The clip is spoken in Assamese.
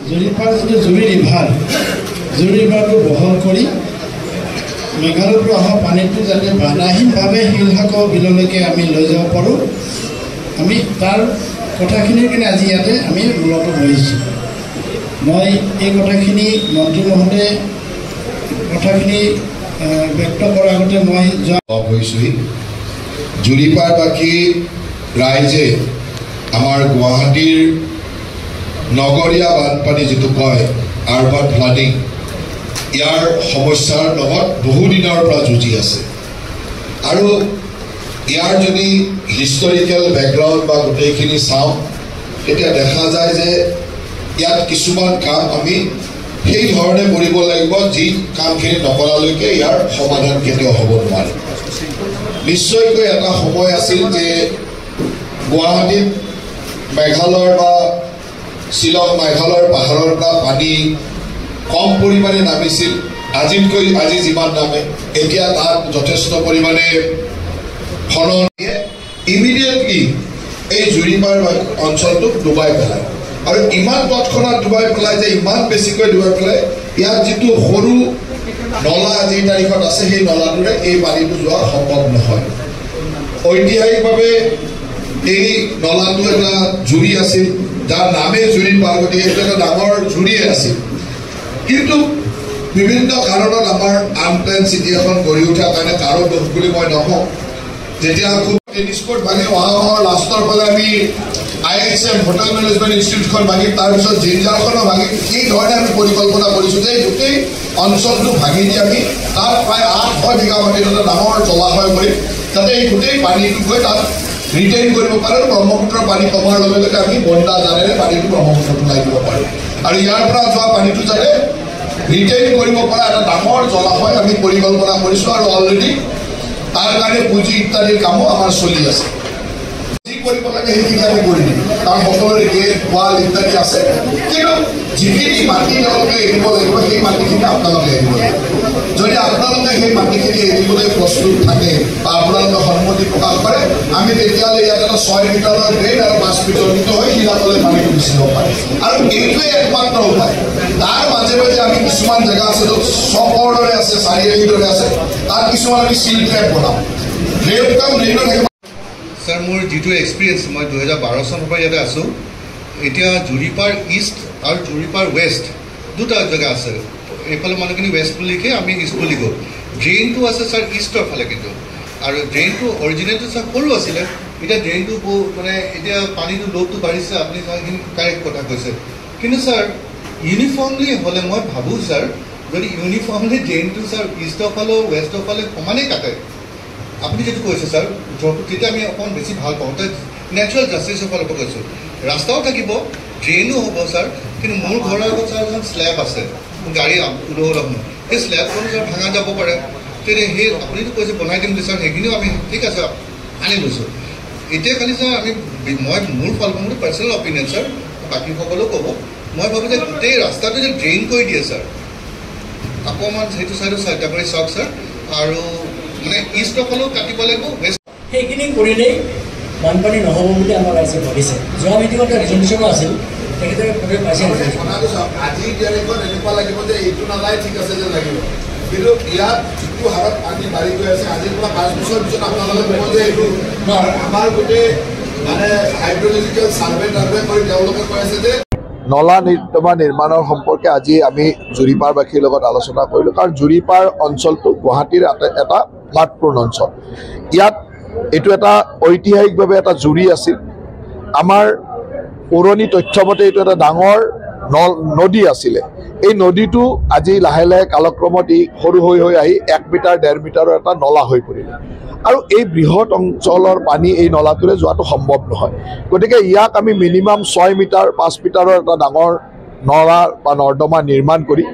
জুৰিপাৰ যিটো জুৰি ৰিভাৰটো বহল কৰি মেঘালয়ৰ পৰা অহা পানীটো যাতে বাধাহীনভাৱে শিলসাগৰ বিললৈকে আমি লৈ যাব পাৰোঁ, আমি তাৰ কথাখিনিৰ কাৰণে আজি ইয়াতে আমি মূলত বহিছোঁ। মই এই কথাখিনি মন্ত্ৰী মহোদয়ে কথাখিনি ব্যক্ত কৰাৰ আগতে মই হৈছোঁহি। জুৰিপাৰবাসী ৰাইজে আমাৰ গুৱাহাটীৰ নগৰীয়া বানপানী যিটো কয় আৰবান ফ্লাডিং, ইয়াৰ সমস্যাৰ লগত বহুদিনৰ পৰা যুঁজি আছে। আৰু ইয়াৰ যদি হিষ্টৰিকেল বেকগ্ৰাউণ্ড বা গোটেইখিনি চাওঁ, তেতিয়া দেখা যায় যে ইয়াত কিছুমান কাম আমি সেই ধৰণে কৰিব লাগিব যি কামখিনি নকৰালৈকে ইয়াৰ সমাধান কেতিয়াও হ'ব নোৱাৰে। নিশ্চয়কৈ এটা সময় আছিল যে গুৱাহাটীত মেঘালয়ৰ বা শ্বিলং মেঘালয়ৰ পাহাৰৰ পৰা পানী কম পৰিমাণে নামিছিল, আজিতকৈ আজি যিমান নামে, এতিয়া তাত যথেষ্ট পৰিমাণে খনন ইমিডিয়েটলি এই জুৰিপাৰ অঞ্চলটোক ডুবাই পেলায়। আৰু ইমান তৎক্ষণাত ডুবাই পেলাই যে ইমান বেছিকৈ ডুবাই পেলাই, ইয়াত যিটো সৰু নলা আজিৰ তাৰিখত আছে, সেই নলাটোৰে এই পানীটো যোৱা সম্ভৱ নহয়। ঐতিহাসিকভাৱে এই নলাটো এটা জুৰি আছিল, যাৰ নামেই জুৰি পাৰ, গতিকে এইটো এটা ডাঙৰ জুৰিয়ে আছিল। কিন্তু বিভিন্ন কাৰণত আমাৰ আনপ্লেন চিটি এখন গঢ়ি উঠাৰ কাৰণে কাৰো দোষ বুলি মই নকওঁ। যেতিয়া খুব টেনিছ কোৰ্ট ভাঙি অহা মাহৰ লাষ্টৰ ফালে আমি IHM হোটেল মেনেজমেণ্ট ইনষ্টিটিউটখন ভাঙি তাৰপিছত জিঞ্জাৰখনো ভাঙি এই ধৰণে আমি পৰিকল্পনা কৰিছোঁ যে গোটেই অঞ্চলটো ভাঙি দি আমি তাত প্ৰায় 800 বিঘা মাটিত এটা ডাঙৰ জলাশয় কৰিম, যাতে এই গোটেই পানীটো গৈ তাত ৰিটেইন কৰিব পাৰে। ব্ৰহ্মপুত্ৰৰ পানী কমাৰ লগে লগে আমি বন্দা জানেৰে পানীটো ব্ৰহ্মপুত্ৰত ওলাই দিব পাৰোঁ। আৰু ইয়াৰ পৰা যোৱা পানীটো যাতে ৰিটেইন কৰিব পৰা এটা ডাঙৰ জলাশয় আমি পৰিকল্পনা কৰিছোঁ। আৰু অলৰেডি তাৰ কাৰণে পুঁজি ইত্যাদিৰ কামো আমাৰ চলি আছে। যি কৰিব লাগে সেইখিনি আমি কৰি দিম, কাৰণ সকলোৰে গেট ৱাল ইত্যাদি আছে। কিন্তু যিখিনি মাটি তেওঁলোকে এৰিব লাগিব, সেই মাটিখিনি আপোনালোকে এৰিব লাগিব। যদি আপোনালোকে সেই মাটিখিনি এৰিবলৈ প্ৰস্তুত থাকে বা আপোনালোকে সন্মতি প্ৰকাশ কৰে, আমি তেতিয়াহ'লে ইয়াত এটা 6 মিটাৰৰ ড্ৰেইন আৰু 5 মিটাৰ হৈ শিলাতলৈ পানীটো গুচি যাব পাৰে। আৰু এইটোৱে একমাত্ৰ উপায়। তাৰ মাজে মাজে আমি কিছুমান জেগা আছে য'ত চকৰ দৰে আছে, চাৰিআলিৰ দৰে আছে, তাত কিছুমান আমি চিল ট্ৰেপ বনাম। ড্ৰেইন কাম ড্ৰেইনত থাকিব। ছাৰ, মোৰ যিটো এক্সপিৰিয়েঞ্চ, মই 2012 চনৰ পৰা ইয়াতে আছোঁ। এতিয়া জুৰিপাৰ ইষ্ট আৰু জুৰিপাৰ ৱেষ্ট দুটা জেগা আছে। এইফালে মানুহখিনি ৱেষ্ট বুলি লিখে, আমি ইষ্ট বুলি কওঁ। ড্ৰেইনটো আছে ছাৰ ইষ্টৰ ফালে, কিন্তু আৰু ড্ৰেইনটো অৰিজিনেলটো ছাৰ সৰু আছিলে। এতিয়া ড্ৰেইনটো মানে এতিয়া পানীটো লোডটো বাঢ়িছে, আপুনি সেইখিনি কাৰেক্ট কথা কৈছে। কিন্তু ছাৰ ইউনিফৰ্মলি হ'লে মই ভাবোঁ ছাৰ, যদি ইউনিফৰ্মলি ড্ৰেইনটো ছাৰ ইষ্টৰ ফালেও ৱেষ্টৰ ফালে সমানেই কাটে, আপুনি যিটো কৈছে ছাৰ, তেতিয়া আমি অকণমান বেছি ভাল পাওঁ। তাত নেচাৰেল জাষ্টিছৰ ফালৰ পৰা কৈছোঁ। ৰাস্তাও থাকিব, ড্ৰেইনো হ'ব ছাৰ, কিন্তু মোৰ ঘৰৰ আগত ছাৰ এখন স্লেব আছে, গাড়ী ওলোৱা নহয়। সেই স্লেবখনো ছাৰ ভাঙা যাব পাৰে। তেতিয়া সেই আপুনিতো কৈছে বনাই দিম বুলি ছাৰ, সেইখিনিও আমি ঠিক আছে আনি লৈছোঁ। এতিয়া খালি ছাৰ মই মোৰ ফালৰ পৰা পাৰ্চনেল অপিনিয়ন ছাৰ, বাকীসকলেও ক'ব, মই ভাবোঁ যে গোটেই ৰাস্তাটো যে ড্ৰেইন কৰি দিয়ে ছাৰ, অকণমান সেইটো ছাইডো চাইডা কৰি চাওক ছাৰ। আৰু মানে ইষ্টৰ ফালেও কাটিব লাগিব, ৱেষ্ট সেইখিনি কৰিলেই বানপানী নহ'ব বুলি আমাৰ ৰাইজে ভাবিছে। যোৱা মিটিঙত ৰিজলিউশ্যনো আছিল, তেখেতে পাইছে। আজি তাৰিখত এনেকুৱা লাগিব যে এইটো নালাগে, ঠিক আছে যে লাগিব, কিন্তু ইয়াত যিটো হাৰত পানী বাঢ়ি গৈ আছে, আজিৰ পৰা 5 বছৰ পিছত আপোনালোকে ক'ব যে এইটো আমাৰ গোটেই মানে হাইড্ৰলজিকেল ছাৰ্ভে কৰি তেওঁলোকে কৈ আছে যে নলা নৰ্দমা নিৰ্মাণৰ সম্পৰ্কে আজি আমি জুৰিপাৰবাসীৰ লগত আলোচনা কৰিলোঁ। কাৰণ জুৰিপাৰ অঞ্চলটো গুৱাহাটীৰ এটা ফ্লাডপ্ৰ'ন অঞ্চল। ইয়াত এইটো এটা ঐতিহাসিকভাৱে এটা জুৰি আছিল। আমাৰ পুৰণি তথ্যমতে এইটো এটা ডাঙৰ নদী আছিলে। এই নদীটো আজি লাহে লাহে কালক্ৰমত ই সৰু হৈ আহি 1 মিটাৰ 1.5 মিটাৰৰ এটা নলা হৈ পৰিলে। আৰু এই বৃহৎ অঞ্চলৰ পানী এই নলাটোৰে যোৱাটো সম্ভৱ নহয়। গতিকে ইয়াক আমি মিনিমাম 6 মিটাৰ 5 মিটাৰৰ এটা ডাঙৰ নলা বা নৰ্দমা নিৰ্মাণ কৰি